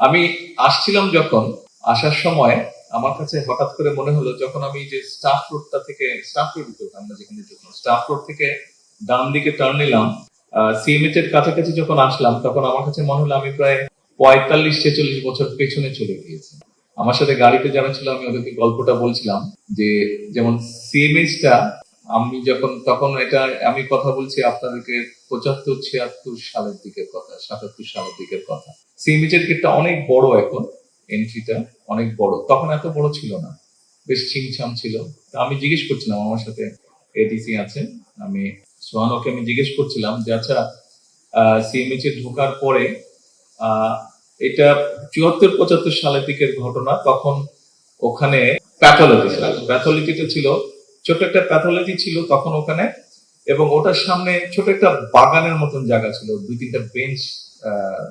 আমি আসছিলাম যখন, আসার সময় আমার কাছে হঠাৎ করে মনে হলো, যখন আমি যে স্টাফ রোড আমরা যেখানে যেতাম, স্টাফ রোড থেকে ডান দিকে টার্ন নিলাম, সিএমএইচ এর কাছাকাছি যখন আসলাম, তখন আমার কাছে মনে হলো আমি প্রায় 45-46 বছর পেছনে চলে গিয়েছি। আমার সাথে গাড়িতে যারা ছিল, আমি ওদেরকে গল্পটা বলছিলাম যে, যেমন সিএমএইচ টা, আমি যখন তখন এটা আমি কথা বলছি আপনাদেরকে 75-76 সালের দিকের কথা, 77 সালের দিকের কথা। সিএমএইচ এর গেটটা অনেক বড়, এখন এন্ট্রিটা অনেক বড়, তখন এত বড় ছিল না, বেশ ছিমছাম ছিল। তা আমি জিজ্ঞেস করছিলাম, আমার সাথে এডিসি আছে, আমি সোহানোকে আমি জিজ্ঞেস করছিলাম যে, আচ্ছা সিএমএইচ এ ঢোকার পরে আহ এটা 74-75 সালের দিকের ঘটনা, তখন ওখানে প্যাথোলজিটা ছিল, ছোট একটা প্যাথোলজি ছিল তখন ওখানে, এবং ওটার সামনে ছোট একটা বাগানের মতন জায়গা ছিল, 2-3টা বেঞ্চ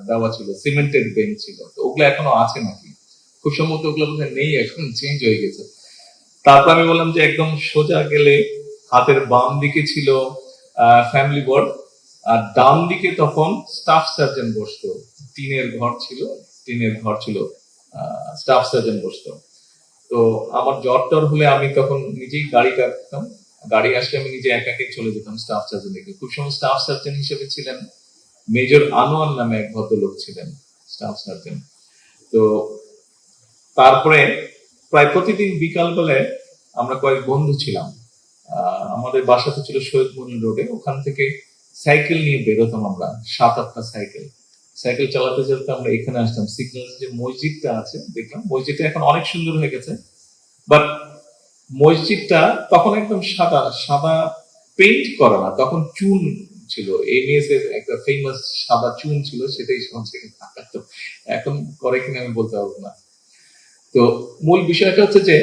দেওয়া ছিল, সিমেন্টেড বেঞ্চ ছিল। তো ওগুলো এখনো আছে নাকি, খুব সম্ভবত ওগুলো বোধহয় নেই, এখন চেঞ্জ হয়ে গেছে। তারপর আমি বললাম যে, একদম সোজা গেলে হাতের বাম দিকে ছিল ফ্যামিলি ওয়ার্ড, আর ডান দিকে তখন স্টাফ সার্জন বসতো, টিনের ঘর ছিল, স্টাফ সার্জন বসতো। তো আমার জ্বর টর হলে আমি তখন নিজেই গাড়ি কাটতাম, গাড়ি আসলে আমি নিজে একাকে চলে যেতাম স্টাফ সার্জন দেখে। খুব সময় স্টাফ সার্জন হিসেবে ছিলেন মেজর আনোয়ার নামে এক ভদ্রলোক ছিলেন, স্টাফ সার্জন। তো তারপরে প্রায় প্রতিদিন বিকাল বেলায় আমরা কয়েক বন্ধু ছিলাম, আমাদের বাসা তো ছিল সৈয়দ মনির রোডে, ওখান থেকে সাইকেল নিয়ে বেরোতাম আমরা, 7-8টা সাইকেল সাইকেল চালাতে চালাতে আমরা এখানে আসতাম। সিগন্যাল যে মসজিদটা আছে, দেখলাম মসজিদটা এখন অনেক সুন্দর হয়ে গেছে, বাট মসজিদটা তখন একদম সাদা সাদা, পেইন্ট করা না, তখন চুন ছিল, এমএস এর একটা ফেমাস সাদা চুন ছিল, সেটাই সব জায়গায় থাকতো। এখন করে কিনা আমি বলতে পারবো না। তো মূল বিষয়টা হচ্ছে যে,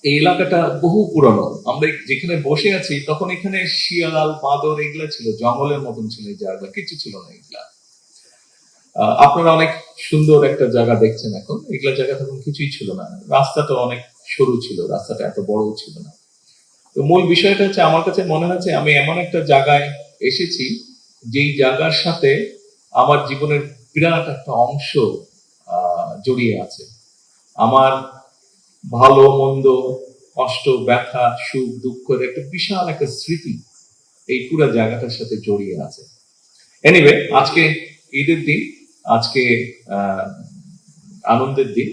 এই এলাকাটা বহু পুরানো, আমরা যেখানে বসে আছি তখন এখানে শিয়াল বাঁদর এগুলা ছিল, জঙ্গলের মতন ছিল, এই জায়গা কিছু ছিল না এগুলা। আপনারা অনেক সুন্দর একটা জায়গা দেখছেন এখন, এগুলা জায়গা তখন কিছুই ছিল না, রাস্তাটা অনেক সরু ছিল, রাস্তাটা এত বড় ছিল না। তো মূল বিষয়টা হচ্ছে, আমার কাছে মনে হচ্ছে আমি এমন একটা জায়গায় এসেছি, যেই জায়গার সাথে আমার জীবনের বিরাট একটা অংশ জড়িয়ে আছে। আমার ভালো মন্দ, কষ্ট ব্যথা সুখ দুঃখের একটা বিশাল একটা স্মৃতি এই পুরো জায়গাটার সাথে জড়িয়ে আছে। এনিওয়ে, আজকে ঈদের দিন, আজকে আহ আনন্দের দিন।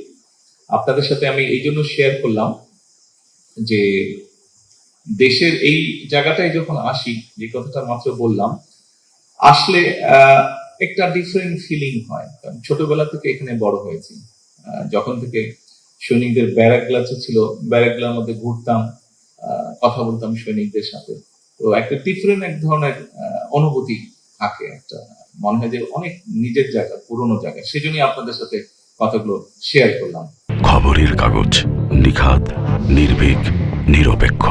আপনাদের সাথে আমি এই জন্য শেয়ার করলাম যে, দেশের এই জায়গাটায় যখন আসি, যে কথাটা মাত্র বললাম, আসলে একটা ডিফারেন্ট ফিলিং হয়, কারণ ছোটবেলা থেকে এখানে বড় হয়েছি। যখন থেকে সৈনিকদের ব্যারাকগুলা ছিল, ব্যারাকগুলোর মধ্যে ঘুরতাম, কথা বলতাম সৈনিকদের সাথে। তো একটা ডিফারেন্ট এক ধরনের অনুভূতি থাকে, একটা মনে হয় যে অনেক নিজের জায়গা, পুরোনো জায়গা। সেজন্যই আপনাদের সাথে কথাগুলো শেয়ার করলাম। খবরের কাগজ, নিখাত, নির্ভীক, নিরপেক্ষ।